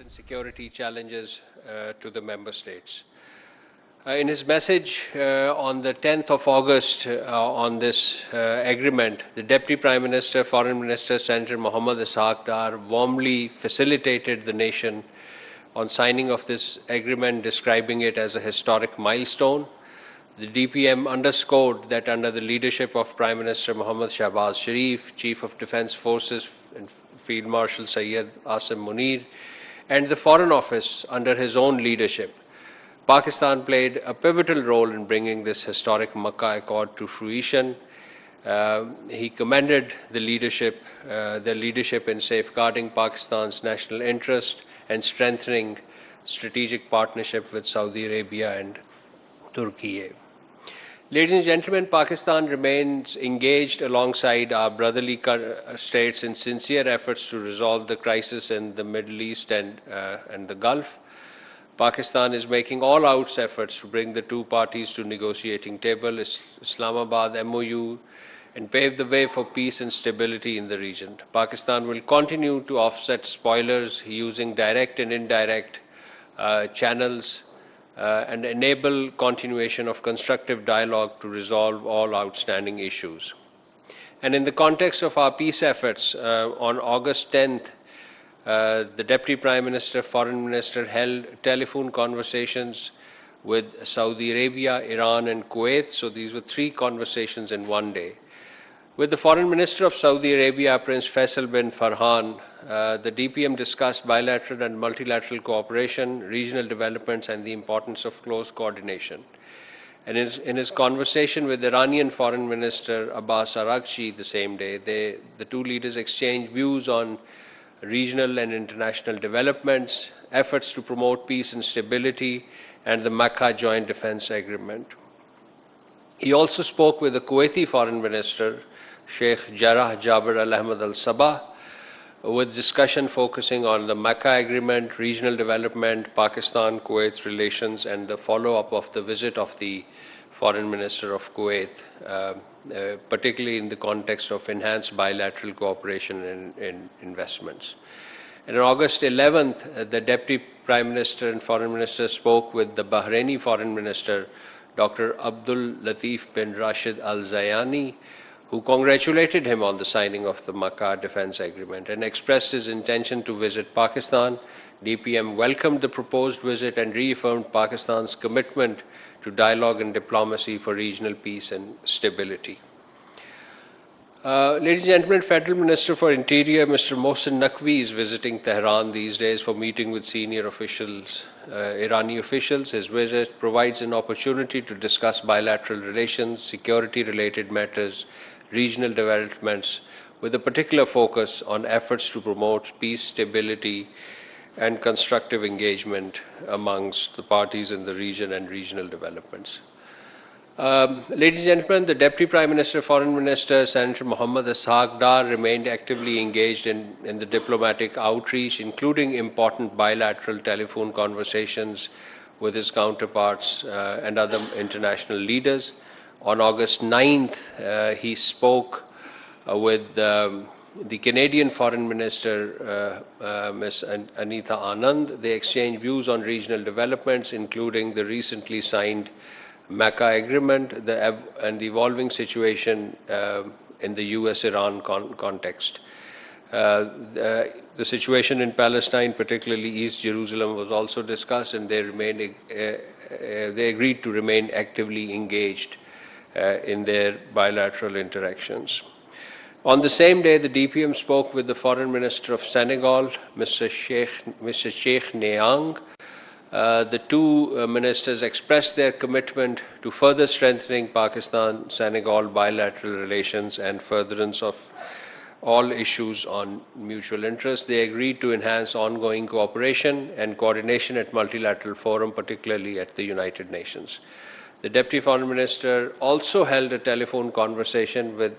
and security challenges to the member states. In his message on the 10th of August on this agreement, the Deputy Prime Minister, Foreign Minister, Senator Mohammad Ishaq Dar warmly facilitated the nation on signing of this agreement, describing it as a historic milestone. The DPM underscored that under the leadership of Prime Minister Mohammad Shahbaz Sharif, Chief of Defence Forces and Field Marshal Syed Asim Munir, and the Foreign Office under his own leadership, Pakistan played a pivotal role in bringing this historic Mecca Accord to fruition. He commended the leadership in safeguarding Pakistan's national interest and strengthening strategic partnership with Saudi Arabia and Turkey. Ladies and gentlemen, Pakistan remains engaged alongside our brotherly states in sincere efforts to resolve the crisis in the Middle East and the Gulf. Pakistan is making all-out efforts to bring the two parties to negotiating table, Islamabad MOU, and pave the way for peace and stability in the region. Pakistan will continue to offset spoilers using direct and indirect channels and enable continuation of constructive dialogue to resolve all outstanding issues. And in the context of our peace efforts, on August 10th, the Deputy Prime Minister, Foreign Minister held telephone conversations with Saudi Arabia, Iran and Kuwait. So these were 3 conversations in one day. With the Foreign Minister of Saudi Arabia, Prince Faisal bin Farhan, the DPM discussed bilateral and multilateral cooperation, regional developments and the importance of close coordination. And in his conversation with Iranian Foreign Minister Abbas Araghchi the same day, the two leaders exchanged views on regional and international developments, efforts to promote peace and stability, and the Mecca Joint Defence Agreement. He also spoke with the Kuwaiti Foreign Minister, Sheikh Jarrah Jabir Al-Ahmad Al-Sabah, with discussion focusing on the Mecca Agreement, regional development, Pakistan-Kuwait relations, and the follow-up of the visit of the Foreign Minister of Kuwait, particularly in the context of enhanced bilateral cooperation and investments. And on August 11th, the Deputy Prime Minister and Foreign Minister spoke with the Bahraini Foreign Minister, Dr. Abdul Latif bin Rashid Al Zayani, who congratulated him on the signing of the Mecca Defence Agreement and expressed his intention to visit Pakistan. DPM welcomed the proposed visit and reaffirmed Pakistan's commitment to dialogue and diplomacy for regional peace and stability. Ladies and gentlemen, Federal Minister for Interior, Mr. Mohsin Naqvi, is visiting Tehran these days for meeting with senior officials, Irani officials. His visit provides an opportunity to discuss bilateral relations, security-related matters, regional developments, with a particular focus on efforts to promote peace, stability, and constructive engagement amongst the parties in the region and regional developments. Ladies and gentlemen, the Deputy Prime Minister, Foreign Minister, Senator Mohammad Ishaq Dar remained actively engaged in the diplomatic outreach, including important bilateral telephone conversations with his counterparts and other international leaders. On August 9th, he spoke with the Canadian Foreign Minister, Ms. Anita Anand. They exchanged views on regional developments, including the recently signed Mecca Agreement and the evolving situation in the US-Iran context. The situation in Palestine, particularly East Jerusalem, was also discussed, and they agreed to remain actively engaged in their bilateral interactions. On the same day, the DPM spoke with the Foreign Minister of Senegal, Mr. Cheikh Niang. The two ministers expressed their commitment to further strengthening Pakistan-Senegal bilateral relations and furtherance of all issues on mutual interest. They agreed to enhance ongoing cooperation and coordination at multilateral forum, particularly at the United Nations. The Deputy Foreign Minister also held a telephone conversation with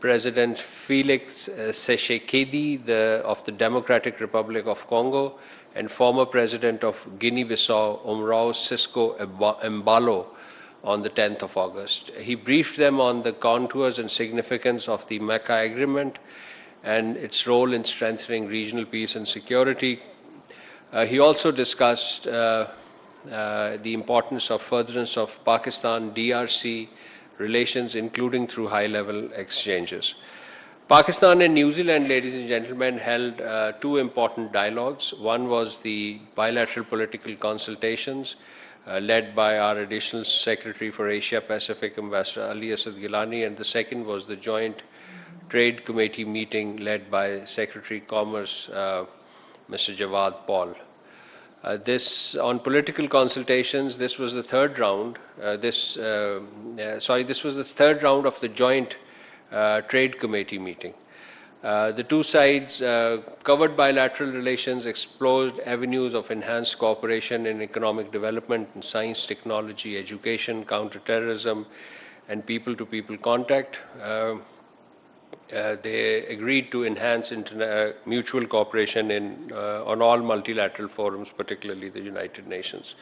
President Felix Tshisekedi of the Democratic Republic of Congo and former President of Guinea-Bissau, Umaro Sissoco Embalo, on the 10th of August. He briefed them on the contours and significance of the Mecca Agreement and its role in strengthening regional peace and security. He also discussed the importance of furtherance of Pakistan-DRC relations, including through high-level exchanges. Pakistan and New Zealand, ladies and gentlemen, held two important dialogues. One was the bilateral political consultations led by our Additional Secretary for Asia Pacific, Ambassador Ali Asad Gilani, and the second was the Joint Trade Committee meeting led by Secretary Commerce Mr. Jawad Paul. This on political consultations. This was the third round. This was the third round of the Joint Trade Committee meeting. The two sides covered bilateral relations, explored avenues of enhanced cooperation in economic development, in science, technology, education, counterterrorism, and people-to-people contact. They agreed to enhance mutual cooperation on all multilateral forums, particularly the United Nations.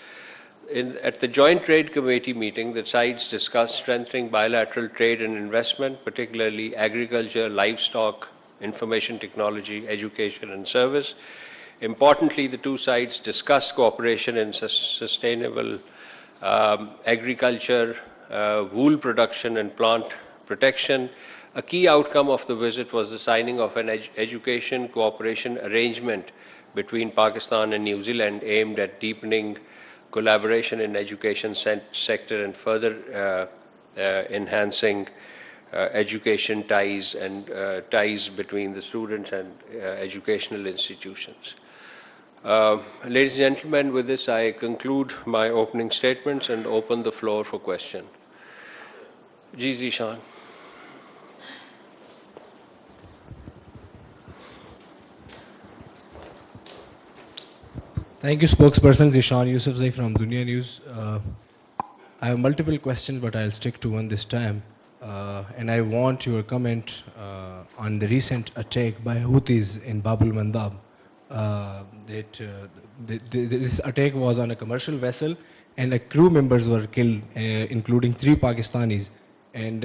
At the Joint Trade Committee meeting, the sides discussed strengthening bilateral trade and investment, particularly agriculture, livestock, information technology, education, and service. Importantly, the two sides discussed cooperation in sustainable agriculture, wool production, and plant protection. A key outcome of the visit was the signing of an education cooperation arrangement between Pakistan and New Zealand aimed at deepening collaboration in education sector and further enhancing education ties and ties between the students and educational institutions. Ladies and gentlemen, with this I conclude my opening statements and open the floor for question. Ji Zishan. Thank you, spokesperson Zishan Yousafzai from Dunia News. I have multiple questions, but I'll stick to one this time. And I want your comment on the recent attack by Houthis in Bab al-Mandab. This attack was on a commercial vessel, and crew members were killed, including 3 Pakistanis, and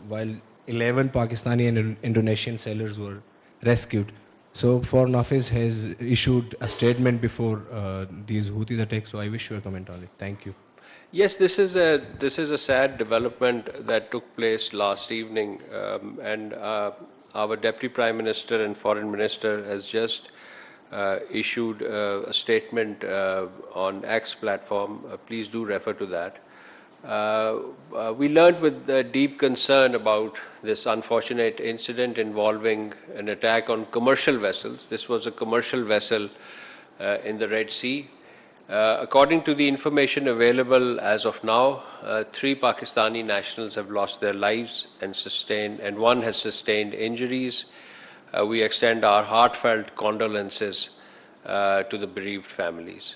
while 11 Pakistani and Indonesian sailors were rescued. So Foreign Office has issued a statement before these Houthis attacks, so I wish your comment on it. Thank you. Yes, this is a sad development that took place last evening, and our Deputy Prime Minister and Foreign Minister has just issued a statement on X platform. Please do refer to that. We learned with deep concern about this unfortunate incident involving an attack on commercial vessels. This was a commercial vessel in the Red Sea. According to the information available as of now, 3 Pakistani nationals have lost their lives and 1 has sustained injuries. We extend our heartfelt condolences to the bereaved families.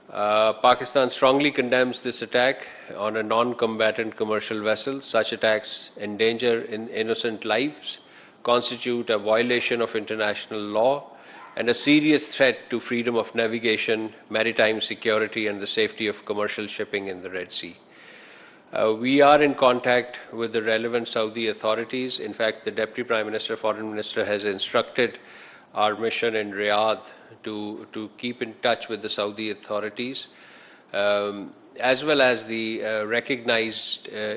Pakistan strongly condemns this attack on a non-combatant commercial vessel. Such attacks endanger innocent lives, constitute a violation of international law, and a serious threat to freedom of navigation, maritime security, and the safety of commercial shipping in the Red Sea. We are in contact with the relevant Saudi authorities. In fact, the Deputy Prime Minister, Foreign Minister has instructed our mission in Riyadh to keep in touch with the Saudi authorities, as well as the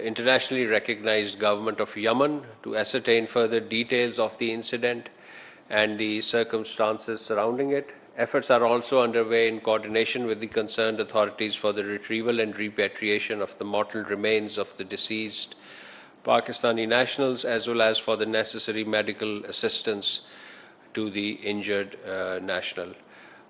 internationally recognized government of Yemen, to ascertain further details of the incident and the circumstances surrounding it. Efforts are also underway in coordination with the concerned authorities for the retrieval and repatriation of the mortal remains of the deceased Pakistani nationals, as well as for the necessary medical assistance to the injured national.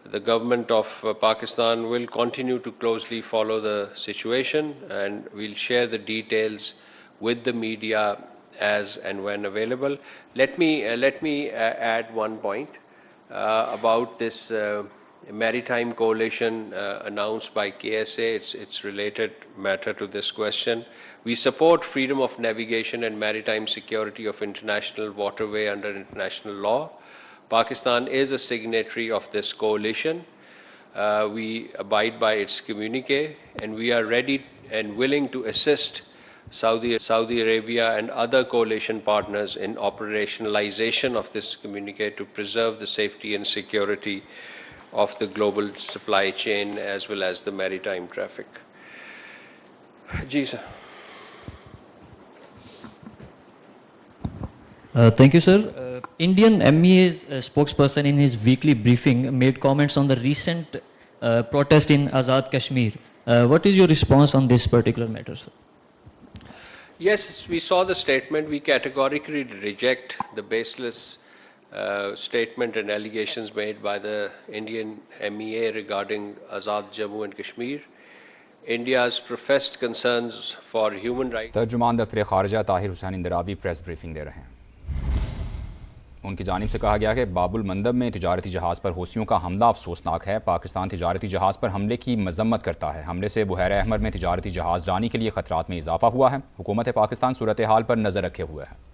The government of Pakistan will continue to closely follow the situation, and we'll share the details with the media as and when available. Let me add one point about this maritime coalition announced by KSA. It's related matter to this question. We support freedom of navigation and maritime security of international waterway under international law. Pakistan is a signatory of this coalition. We abide by its communique, and we are ready and willing to assist Saudi Arabia and other coalition partners in operationalization of this communique to preserve the safety and security of the global supply chain as well as the maritime traffic. Ji sir. Thank you, sir. Indian MEA's spokesperson in his weekly briefing made comments on the recent protest in Azad Kashmir. What is your response on this particular matter, sir? Yes, we saw the statement. We categorically reject the baseless statement and allegations made by the Indian MEA regarding Azad Jammu and Kashmir. India's professed concerns for human rights. तर्जुमान दफ्तर ख़ारजा Tahir Hussain इंदराबी press briefing दे रहे हैं। उनकी जानिब से कहा गया कि बाबुल मंदब में तिजारती जहाज़ पर हौसियों का हमला अफसोसनाक है। पाकिस्तान तिजारती जहाज़ पर हमले की मजम्मत करता है। हमले से बहर अहमर में तिजारती जहाज़ रानी के लिए ख़तरात में इजाफा हुआ है। हुकूमत पाकिस्तान सूरत हाल पर नज़र रखे हुए है।